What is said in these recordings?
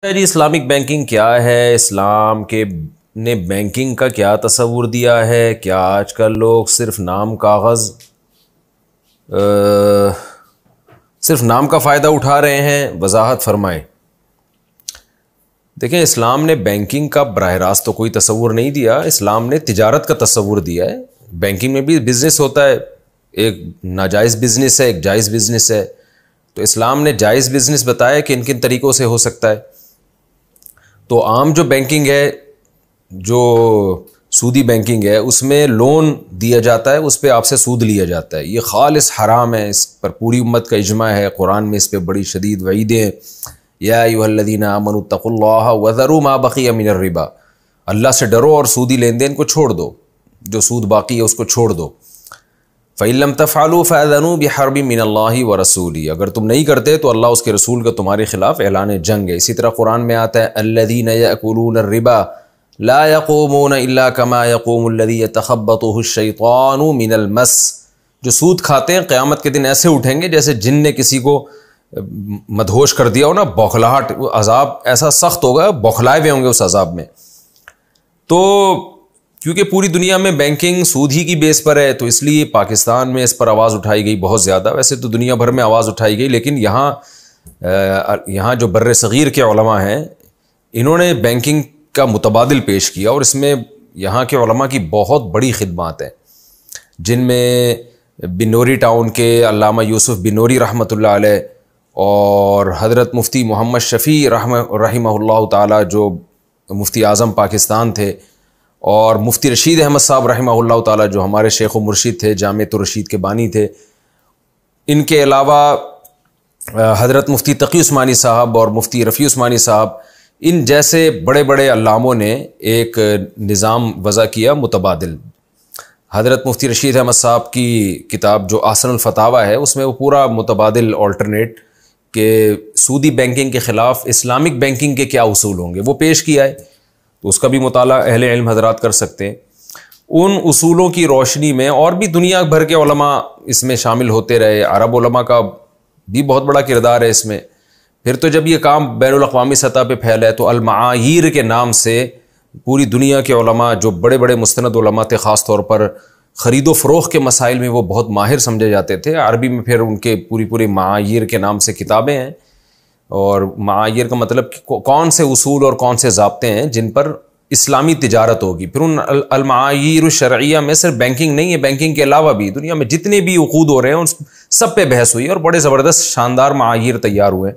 जी Islamic banking क्या है? इस्लाम के ने बैंकिंग का क्या तस्वुर दिया है? क्या आजकल लोग सिर्फ नाम का फ़ायदा उठा रहे हैं? वजाहत फरमाएं। देखें, इस्लाम ने बैंकिंग का बराह रास्त तो कोई तस्वुर नहीं दिया। इस्लाम ने तिजारत का तस्वुर दिया है। बैंकिंग में भी बिज़नेस होता है, एक नाजायज़ बिज़नेस है, एक जायज़ बिज़नेस है। तो इस्लाम ने जायज़ बिज़नेस बताया कि इन किन तरीक़ों से हो सकता है। तो आम जो बैंकिंग है, जो सूदी बैंकिंग है, उसमें लोन दिया जाता है, उस पर आपसे सूद लिया जाता है। ये खालिस हराम है, इस पर पूरी उम्मत का इजमा है। कुरान में इस पर बड़ी शदीद वईदें हैं। या अय्युहल्लज़ीना आमनू तक़ुल्लाह वज़रू मा बक़िया मिनर रिबा, अल्लाह से डरो और सूदी लेन देन को छोड़ दो, जो सूद बाकी है उसको छोड़ दो। फ़इल्लम तफ़अलू फ़अज़नू बिहर्बिम मिनल्लाहि व रसूलिही, अगर तुम नहीं करते तो अल्लाह उसके रसूल का तुम्हारे खिलाफ ऐलान जंग है। इसी तरह कुरान में आता है अल्लज़ीना यअकुलून रिबा ला यक़ूमून इल्ला कमा यक़ूमुल्लज़ी यतख़ब्बतुहु शैतानु मिनल मस, जो सूद खाते हैं क़यामत के दिन ऐसे उठेंगे जैसे जिन ने किसी को मदहोश कर दिया हो ना, बौखलाहट, अजाब ऐसा सख्त होगा, बौखलाए हुए होंगे उस अजाब में। तो क्योंकि पूरी दुनिया में बैंकिंग सूद ही की बेस पर है, तो इसलिए पाकिस्तान में इस पर आवाज़ उठाई गई बहुत ज़्यादा। वैसे तो दुनिया भर में आवाज़ उठाई गई, लेकिन यहाँ जो बर्रे सग़ीर के उलमा हैं, इन्होंने बैंकिंग का मुतबादिल पेश किया, और इसमें यहाँ के उलमा की बहुत बड़ी खिदमात है, जिनमें बिनोरी टाउन के अल्लामा यूसुफ बिनोरी रहमतुल्लाह अलैह और हज़रत मुफ्ती मोहम्मद शफ़ी रहमहुल्लाह ताला, जो मुफ्ती आज़म पाकिस्तान थे, और मुफ्ती रशीद अहमद साहब रहमहुल्लाह ताला, जो हमारे शेख व मुर्शिद थे, जामिअतुर रशीद के बानी थे। इनके अलावा हज़रत मुफ्ती तक़ी उस्मानी साहब और मुफ्ती रफ़ी उस्मानी साहब, इन जैसे बड़े बड़े अल्लामों ने एक निज़ाम वज़ा किया मुतबादिल। हज़रत मुफ्ती रशीद अहमद साहब की किताब जो आसनुल फ़तावा है, उसमें वो पूरा मुतबादिल ऑल्टरनेट के सूदी बैंकिंग के ख़िलाफ़ इस्लामिक बैंकिंग के क्या उसूल होंगे वो पेश किया है। तो उसका भी मुताला अहले इल्म हज़रात कर सकते हैं। उन उसूलों की रोशनी में और भी दुनिया भर के उलमा इसमें शामिल होते रहे। अरब उलमा का भी बहुत बड़ा किरदार है इसमें। फिर तो जब ये काम बैनुल अक़वामी सतह पे फैला है, तो अल-मआयीर के नाम से पूरी दुनिया के उलमा, जो बड़े बड़े मुस्तनद उलमा थे, ख़ास तौर पर ख़रीदो फ़रोख्त के मसाइल में वो बहुत माहिर समझे जाते थे। अरबी में फिर उनके पूरी मआयीर के नाम से किताबें हैं, और मआयीर का मतलब कौन से उसूल और कौन से ज़ाब्ते हैं जिन पर इस्लामी तिजारत होगी। फिर उन अल-मआयीर शरइया में सिर्फ बैंकिंग नहीं है, बैंकिंग के अलावा भी दुनिया में जितने भी उक़ूद हो रहे हैं उन सब पे बहस हुई, और बड़े ज़बरदस्त शानदार मआयीर तैयार हुए,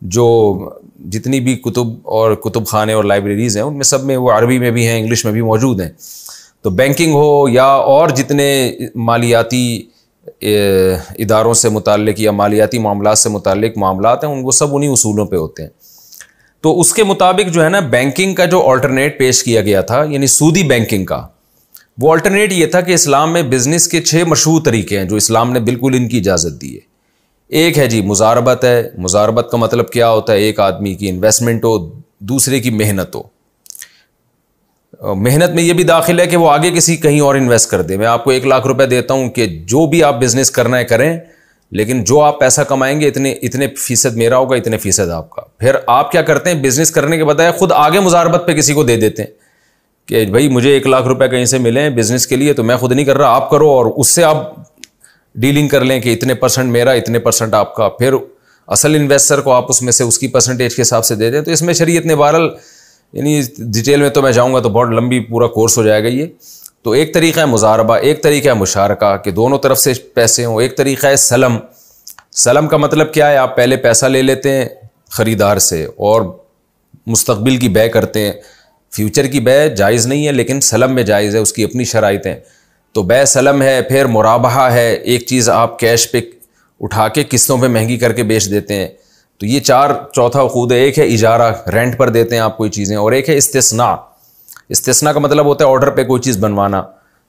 जो जितनी भी कुतुब और कुतुब खाने और लाइब्रेरीज़ हैं, उनमें सब में वो अरबी में भी हैं, इंग्लिश में भी मौजूद हैं। तो बैंकिंग हो या और जितने मालियाती इदारों से मुताल्लिक़ या मालियाती मामलात से मुताल्लिक़ मामलात हैं, वो सब उन्हीं उसूलों पे होते हैं। तो उसके मुताबिक जो है ना, बैंकिंग का जो अल्टरनेट पेश किया गया था, यानी सूदी बैंकिंग का, वो अल्टरनेट ये था कि इस्लाम में बिज़नेस के 6 मशरूअ तरीके हैं जो इस्लाम ने बिल्कुल इनकी इजाज़त दी है। एक है जी मुजारबत है। मुजारबत का मतलब क्या होता है? एक आदमी की इन्वेस्टमेंट हो, दूसरे की मेहनत हो। मेहनत में ये भी दाखिल है कि वो आगे किसी कहीं और इन्वेस्ट कर दे। मैं आपको 1 लाख रुपए देता हूं कि जो भी आप बिजनेस करना है करें, लेकिन जो आप पैसा कमाएंगे इतने फीसद मेरा होगा, इतने फीसद आपका। फिर आप क्या करते हैं, बिजनेस करने के बजाय खुद आगे मुजारबत पे किसी को दे देते हैं कि भाई मुझे 1 लाख रुपए कहीं से मिले बिजनेस के लिए, तो मैं खुद नहीं कर रहा, आप करो, और उससे आप डीलिंग कर लें कि इतने % मेरा, इतने % आपका। फिर असल इन्वेस्टर को आप उसमें से उसकी परसेंटेज के हिसाब से दे दें। तो इसमें शरीयत ने बहरहाल, यानी डिटेल में तो मैं जाऊंगा तो बहुत लंबी पूरा कोर्स हो जाएगा ये। तो एक तरीका है मुजारबा, एक तरीका है मुशारका, कि दोनों तरफ से पैसे हों। एक तरीका है सलम। सलम का मतलब क्या है? आप पहले पैसा ले लेते हैं ख़रीदार से और मुस्तकबिल की बै करते हैं। फ्यूचर की बै जायज़ नहीं है, लेकिन सलम में जायज़ है, उसकी अपनी शराइतें। तो बै सलम है। फिर मुराबहा है, एक चीज़ आप कैश पे उठा के किस्तों पे महंगी करके बेच देते हैं। तो ये चौथा उक़ूद है। एक है इजारा, रेंट पर देते हैं आप कोई चीज़ें, और एक है इस्तिस्ना। इस्तिस्ना का मतलब होता है ऑर्डर पे कोई चीज़ बनवाना,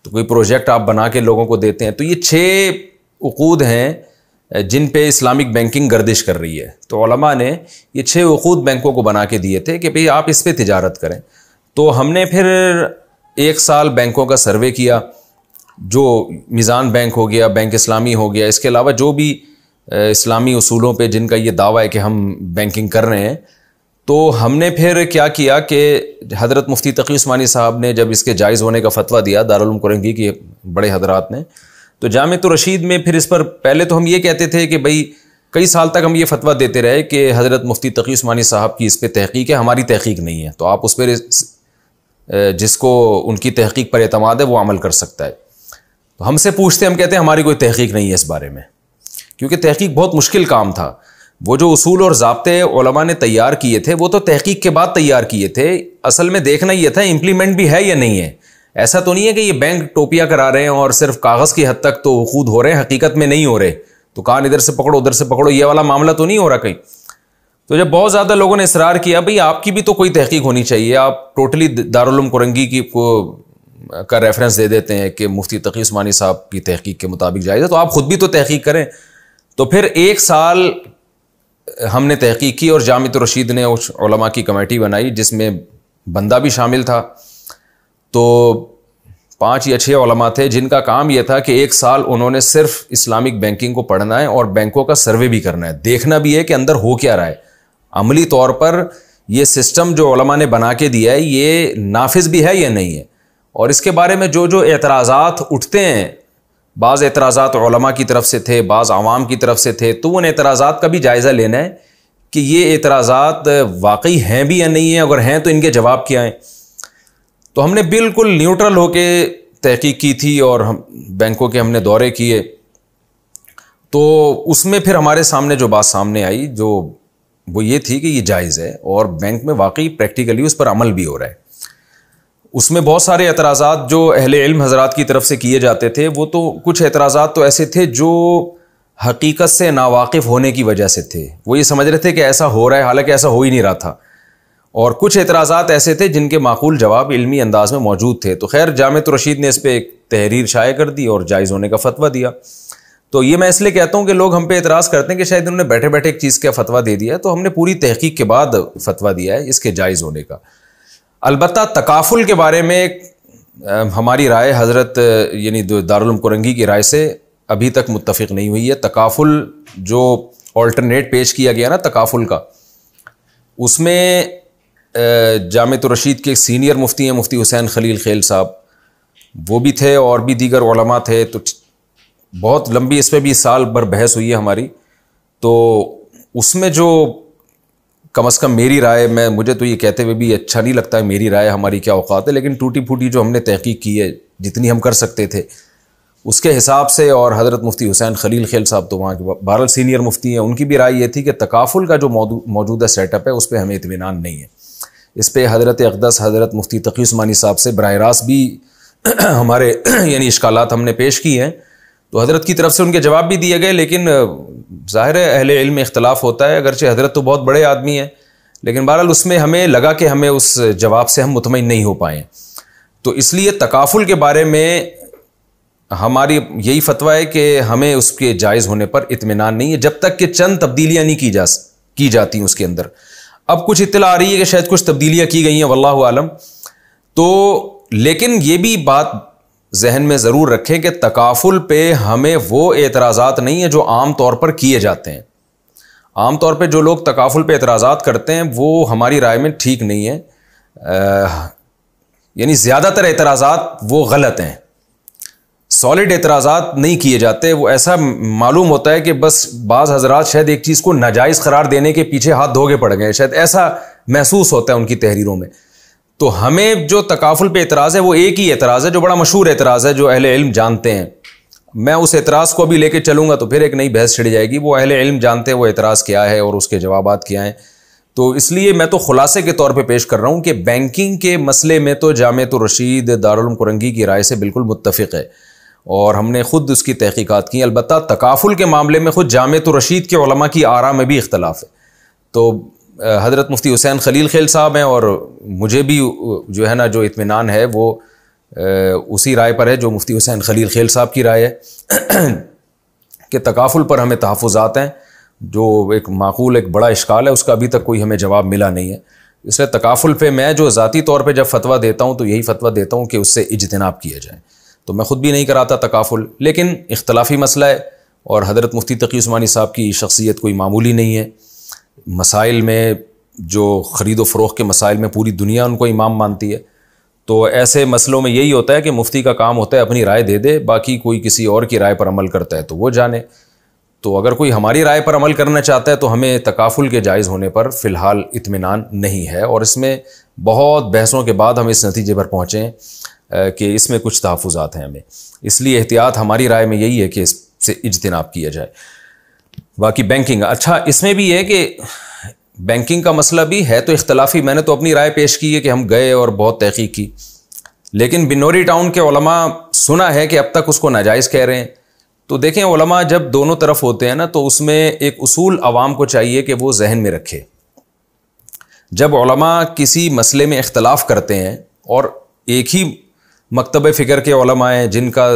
तो कोई प्रोजेक्ट आप बना के लोगों को देते हैं। तो ये 6 उक़ूद हैं जिन पे इस्लामिक बैंकिंग गर्दिश कर रही है। तो उलमा ने ये 6 उक़ूद बैंकों को बना के दिए थे कि भाई आप इस पर तिजारत करें। तो हमने फिर 1 साल बैंकों का सर्वे किया, जो मीज़ान बैंक हो गया, बैंक इस्लामी हो गया, इसके अलावा जो भी इस्लामी उसूलों पे जिनका ये दावा है कि हम बैंकिंग कर रहे हैं, तो हमने फिर क्या किया कि हज़रत मुफ्ती तकी उस्मानी साहब ने जब इसके जायज़ होने का फ़तवा दिया, दारुल उलूम कुरंगी के बड़े हजरात ने, तो जामिअतुर रशीद में फिर इस पर पहले तो हम ये कहते थे कि भाई कई साल तक हम ये फ़तवा देते रहे कि हज़रत मुफ्ती तकी उस्मानी साहब की इस पर तहक़ीक़ है, हमारी तहक़ीक़ नहीं है, तो आप उस पर जिसको उनकी तहक़ीक़ पर एतमाद है वो अमल कर सकता है। तो हमसे पूछते, हम कहते हैं हमारी कोई तहक़ीक़ नहीं है इस बारे में, क्योंकि तहक़ीक़ बहुत मुश्किल काम था। वो जो उसूल और ज़ाब्ते उलमा ने तैयार किए थे वो तो तहक़ीक़ के बाद तैयार किए थे। असल में देखना ये था इम्प्लीमेंट भी है या नहीं है। ऐसा तो नहीं है कि ये बैंक टोपियाँ करा रहे हैं और सिर्फ कागज़ की हद तक तो खुद हो रहे हैं, हकीकत में नहीं हो रहे, तो कान इधर से पकड़ो उधर से पकड़ो, ये वाला मामला तो नहीं हो रहा कहीं। तो जब बहुत ज़्यादा लोगों ने इसरार किया, भाई आपकी भी तो कोई तहक़ीक़ होनी चाहिए, आप टोटली दारुल उलूम कुरंगी की का रेफरेंस दे देते हैं कि मुफ्ती तकी उस्मानी साहब की तहक़ीक़ के मुताबिक जायज़ है, तो आप ख़ुद भी तो तहक़ीक़ करें। तो फिर 1 साल हमने तहक़ीक़ की और जामिअतुर रशीद ने उस उलमा की कमेटी बनाई जिसमें बंदा भी शामिल था। तो 5 या 6 उलमा थे जिनका काम यह था कि 1 साल उन्होंने सिर्फ इस्लामिक बैंकिंग को पढ़ना है और बैंकों का सर्वे भी करना है, देखना भी है कि अंदर हो क्या रहा है, अमली तौर पर ये सिस्टम जो उलमा ने बना के दिया है ये नाफिज भी है या नहीं है, और इसके बारे में जो जो एतराज़ात उठते हैं, बाज़ एतराज़ात उलमा की तरफ से थे, बाज़ आवाम की तरफ से थे, तो उन एतराज़ात का भी जायज़ा लेना है कि ये एतराज़ात वाकई हैं भी या नहीं है, अगर हैं तो इनके जवाब क्या हैं। तो हमने बिल्कुल न्यूट्रल होके तहक़ीक़ की थी और हम बैंकों के हमने दौरे किए। तो उसमें फिर हमारे सामने जो बात सामने आई जो वो ये थी कि ये जायज़ है और बैंक में वाकई प्रैक्टिकली उस पर अमल भी हो रहा है। उसमें बहुत सारे एतराज़ात जो अहले इल्म हज़रात की तरफ से किए जाते थे, वो तो कुछ एतराज़ात तो ऐसे थे जो हकीकत से नावाकिफ़ होने की वजह से थे, वो ये समझ रहे थे कि ऐसा हो रहा है, हालांकि ऐसा हो ही नहीं रहा था। और कुछ एतराज़ात ऐसे थे जिनके माकूल जवाब इल्मी अंदाज में मौजूद थे। तो खैर जामिअतुर रशीद ने इस पर एक तहरीर शाये कर दी और जायज़ होने का फ़तवा दिया। तो ये मैं इसलिए कहता हूँ कि लोग हम पे एतराज़ करते हैं कि शायद उन्होंने बैठे बैठे एक चीज़ का फ़तवा दे दिया, तो हमने पूरी तहक़ीक़ के बाद फ़तवा दिया है इसके जायज़ होने का। अलबत्ता तकाफुल के बारे में हमारी राय हज़रत यानी दारुल उलूम कुरंगी की राय से अभी तक मुत्तफ़िक़ नहीं हुई है। तकाफुल जो ऑल्टरनेट पेश किया गया ना तकाफुल का, उसमें जामिअतुर रशीद के सीनियर मुफ्ती हैं मुफ्ती हुसैन खलील खेल साहब, वो भी थे और भी दीगर उलमा थे। तो बहुत लंबी इस पर भी साल भर बहस हुई है हमारी। तो उसमें जो कम अज़ कम मेरी राय, मुझे तो ये कहते हुए भी अच्छा नहीं लगता है मेरी राय हमारी क्या औकात है, लेकिन टूटी फूटी जो हमने तहक़ीक़ की है जितनी हम कर सकते थे उसके हिसाब से, और हज़रत मुफ्ती हुसैन खलील खेल साहब तो वहाँ के बहरहाल सीनियर मुफ्ती हैं, उनकी भी राय ये थी कि तकाफुल का जो मौजूदा सेटअप है उस पर हमें इत्मीनान नहीं है। इस पर हज़रत अक़दस हज़रत मुफ्ती तकी उस्मानी साहब से बराह रास्त भी हमारे यानी इश्कालात हमने पेश की हैं, तो हज़रत की तरफ से उनके जवाब भी दिए गए। लेकिन ज़ाहिर है अहले इल्म में इख्तलाफ होता है, अगरचे हज़रत तो बहुत बड़े आदमी हैं, लेकिन बहरहाल उसमें हमें लगा कि हमें उस जवाब से हम मुतमईन नहीं हो पाए। तो इसलिए तकाफुल के बारे में हमारी यही फ़तवा है कि हमें उसके जायज़ होने पर इत्मीनान नहीं है जब तक कि चंद तब्दीलियाँ नहीं की जाती उसके अंदर। अब कुछ इत्तला आ रही है कि शायद कुछ तब्दीलियाँ की गई हैं, वल्लाहु आलम। तो लेकिन ये भी बात जहन में ज़रूर रखें कि तकाफुल पे हमें वो एतराज़ात नहीं है जो आम तौर पर किए जाते हैं। आम तौर पे जो लोग तकाफुल पे एतराज़ात करते हैं वो हमारी राय में ठीक नहीं है, यानी ज़्यादातर एतराज़ात वो गलत हैं, सॉलिड एतराज़ात नहीं किए जाते। वो ऐसा मालूम होता है कि बस बाज़ हज़रात शायद एक चीज़ को नाजायज़ करार देने के पीछे हाथ धोके पड़ गए, शायद ऐसा महसूस होता है उनकी तहरीरों में। तो हमें जो तकाफुल पे एतराज़ है वो एक ही एतराज़ है जो बड़ा मशहूर एतराज़ है, जो अहले इल्म जानते हैं। मैं उस एतराज़ को भी लेके चलूँगा तो फिर एक नई बहस छिड़ जाएगी। वो अहले इल्म जानते हैं वो एतराज़ क्या है और उसके जवाबात क्या हैं। तो इसलिए मैं तो खुलासे के तौर पे पेश कर रहा हूँ कि बैंकिंग के मसले में तो जामिअतुर रशीद दारुल उलूम कुरंगी की राय से बिल्कुल मुत्तफ़िक़ है और हमने ख़ुद उसकी तहक़ीक़ात की। अलबत्ता तकाफुल के मामले में ख़ुद जामिअतुर रशीद के उलमा की आरा में भी इख्तलाफ है। तो हज़रत मुफ्ती हुसैन खलील खेल साहब हैं और मुझे भी जो है ना जो इत्मीनान है वो उसी राय पर है जो मुफ्ती हुसैन खलील खेल साहब की राय है कि तकाफुल पर हमें तहफ़्फ़ुज़ात हैं। जो एक माकूल एक बड़ा इश्काल है उसका अभी तक कोई हमें जवाब मिला नहीं है। इसलिए तकाफुल पे मैं जो ज़ाती तौर पे जब फ़तवा देता हूँ तो यही फ़तवा देता हूँ कि उससे इज्तिनाब किया जाए। तो मैं ख़ुद भी नहीं कराता तकाफुल, लेकिन इख्तलाफी मसला है और हज़रत मुफ्ती तकी उस्मानी साहब की शख्सियत कोई मामूली नहीं है। मसाइल में जो ख़रीदो फ़रोख्त के मसाइल में पूरी दुनिया उनको इमाम मानती है। तो ऐसे मसलों में यही होता है कि मुफ्ती का काम होता है अपनी राय दे दे, बाकी कोई किसी और की राय पर अमल करता है तो वो जाने। तो अगर कोई हमारी राय पर अमल करना चाहता है तो हमें तकाफुल के जायज़ होने पर फ़िलहाल इत्मीनान नहीं है, और इसमें बहुत बहसों के बाद हम इस नतीजे पर पहुँचें कि इसमें कुछ तहफ़्फ़ुज़ात हैं हमें, इसलिए एहतियात हमारी राय में यही है कि इससे इज्तिनाब किया जाए। बाकी बैंकिंग, अच्छा इसमें भी है कि बैंकिंग का मसला भी है तो इख्तलाफी। मैंने तो अपनी राय पेश की है कि हम गए और बहुत तहकीक की, लेकिन बिन्नौरी टाउन के उलमा सुना है कि अब तक उसको नाजायज़ कह रहे हैं। तो देखें, उलमा जब दोनों तरफ होते हैं ना, तो उसमें एक उसूल अवाम को चाहिए कि वो जहन में रखे। जब उलमा किसी मसले में इख्तलाफ करते हैं और एक ही मकतब फ़िक्र के उलमा हैं जिनका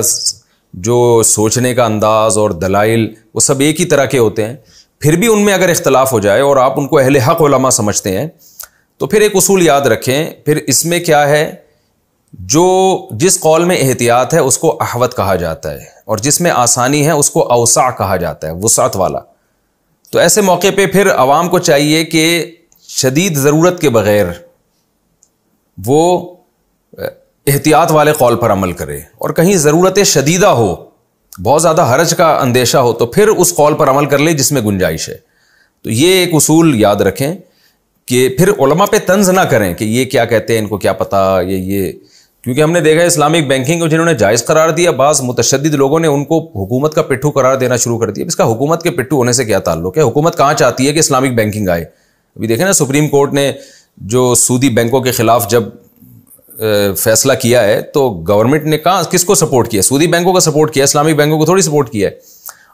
जो सोचने का अंदाज़ और दलाइल वो सब एक ही तरह के होते हैं, फिर भी उनमें अगर इख्तलाफ हो जाए और आप उनको अहले हक़ उलमा समझते हैं तो फिर एक उसूल याद रखें। फिर इसमें क्या है, जो जिस कौल में एहतियात है उसको अहवत कहा जाता है, और जिसमें आसानी है उसको अवसा कहा जाता है, वुसात वाला। तो ऐसे मौके पे फिर आवाम को चाहिए कि शदीद ज़रूरत के बग़ैर वो एहतियात वाले कौल पर अमल करे, और कहीं ज़रूरत शदीदा हो, बहुत ज़्यादा हरज का अंदेशा हो, तो फिर उस कौल पर अमल कर ले जिसमें गुंजाइश है। तो ये एक उसूल याद रखें कि फिर उलमा पे तंज ना करें कि ये क्या कहते हैं, इनको क्या पता, ये क्योंकि हमने देखा है इस्लामिक बैंकिंग को जिन्होंने जायज़ करार दिया, बाज़ मुतशद्दिद लोगों ने उनको हुकूमत का पिट्ठू करार देना शुरू कर दिया। इसका हुकूमत के पिट्ठू होने से क्या ताल्लुक है? हुकूमत कहाँ चाहती है कि इस्लामिक बैंकिंग आए? अभी देखें ना, सुप्रीम कोर्ट ने जो सूदी बैंकों के ख़िलाफ़ जब फैसला किया है तो गवर्नमेंट ने कहाँ किसको सपोर्ट किया? सूदी बैंकों का सपोर्ट किया, इस्लामिक बैंकों को थोड़ी सपोर्ट किया है।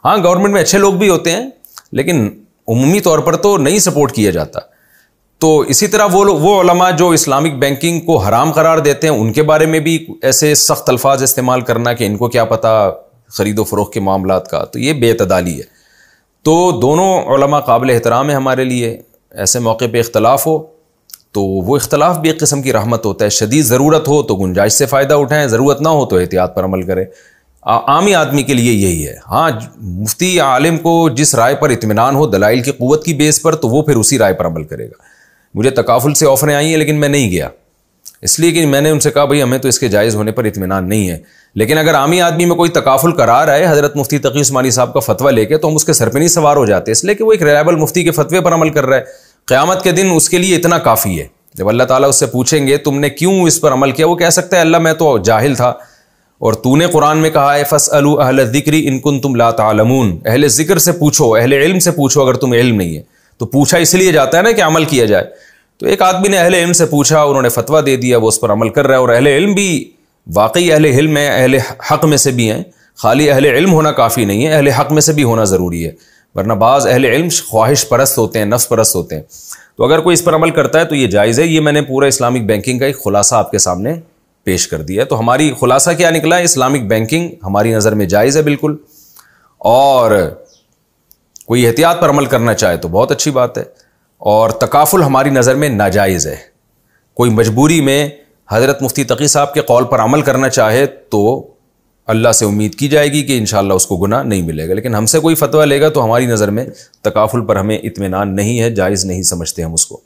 हाँ, गवर्नमेंट में अच्छे लोग भी होते हैं, लेकिन उमूमी तौर पर तो नहीं सपोर्ट किया जाता। तो इसी तरह वो उलमा जो इस्लामिक बैंकिंग को हराम करार देते हैं, उनके बारे में भी ऐसे सख्त अल्फाज इस्तेमाल करना कि इनको क्या पता ख़रीदो फ़रोख्त के मामलात का, तो ये बेतदाली है। तो दोनों उलमा काबिल एहतराम है हमारे लिए। ऐसे मौके पे इख्तलाफ हो तो वो इख्तलाफ भी एक किस्म की रहमत होता है। शदीद ज़रूरत हो तो गुंजाइश से फ़ायदा उठाएं, ज़रूरत ना हो तो एहतियात पर अमल करें। आमी आदमी के लिए यही है। हाँ, मुफ्ती आलिम को जिस राय पर इत्मीनान हो दलाइल की क़ुव्वत की बेस पर, तो वो फिर उसी राय पर अमल करेगा। मुझे तकाफुल से ऑफ़रें आई हैं लेकिन मैं नहीं गया, इसलिए कि मैंने उनसे कहा भाई हमें तो इसके जायज़ होने पर इत्मीनान नहीं है। लेकिन अगर आमी आदमी में कोई तकाफुल करार आए हज़रत मुफ्ती तकी उस्मानी साहब का फतवा लेके, तो हम उसके सर पर नहीं सवार हो जाते, इसलिए कि वो एक रिलायबल मुफ्ती के फतवे पर अमल कर रहा है। क़यामत के दिन उसके लिए इतना काफ़ी है। जब अल्लाह ताला उससे पूछेंगे तुमने क्यों इस पर अमल किया, वो कह सकता है अल्लाह मैं तो जाहिल था, और तूने कुरान में कहा है फ़स्अलू अहल ज़िक्री इन कुन्तुम ला तालमून, अहले ज़िक्र से पूछो, अहले इल्म से पूछो अगर तुम्हें इल्म नहीं है। तो पूछा इसलिए जाता है ना कि अमल किया जाए। तो एक आदमी ने अहले इल्म से पूछा, उन्होंने फतवा दे दिया, वो उस पर अमल कर रहा है। और अहले इल्म भी वाकई अहले इल्म है, अहले हक़ में से भी हैं। खाली अहले इल्म होना काफ़ी नहीं है, अहले हक़ में से भी होना ज़रूरी है, वरना बाज़ अहले इल्म ख्वाहिश परस्त होते हैं, नफ्स परस्त होते हैं। तो अगर कोई इस पर अमल करता है तो ये जायज़ है। ये मैंने पूरा इस्लामिक बैंकिंग का एक खुलासा आपके सामने पेश कर दिया है। तो हमारी खुलासा क्या निकला है? इस्लामिक बैंकिंग हमारी नज़र में जायज़ है बिल्कुल, और कोई एहतियात पर अमल करना चाहे तो बहुत अच्छी बात है, और तकाफुल हमारी नज़र में नाजायज़ है। कोई मजबूरी में हज़रत मुफ्ती तकी साहब के कौल पर अमल करना चाहे तो अल्लाह से उम्मीद की जाएगी कि इंशाअल्लाह उसको गुनाह नहीं मिलेगा। लेकिन हमसे कोई फतवा लेगा तो हमारी नज़र में तकाफुल पर हमें इत्मीनान नहीं है, जायज़ नहीं समझते हम उसको।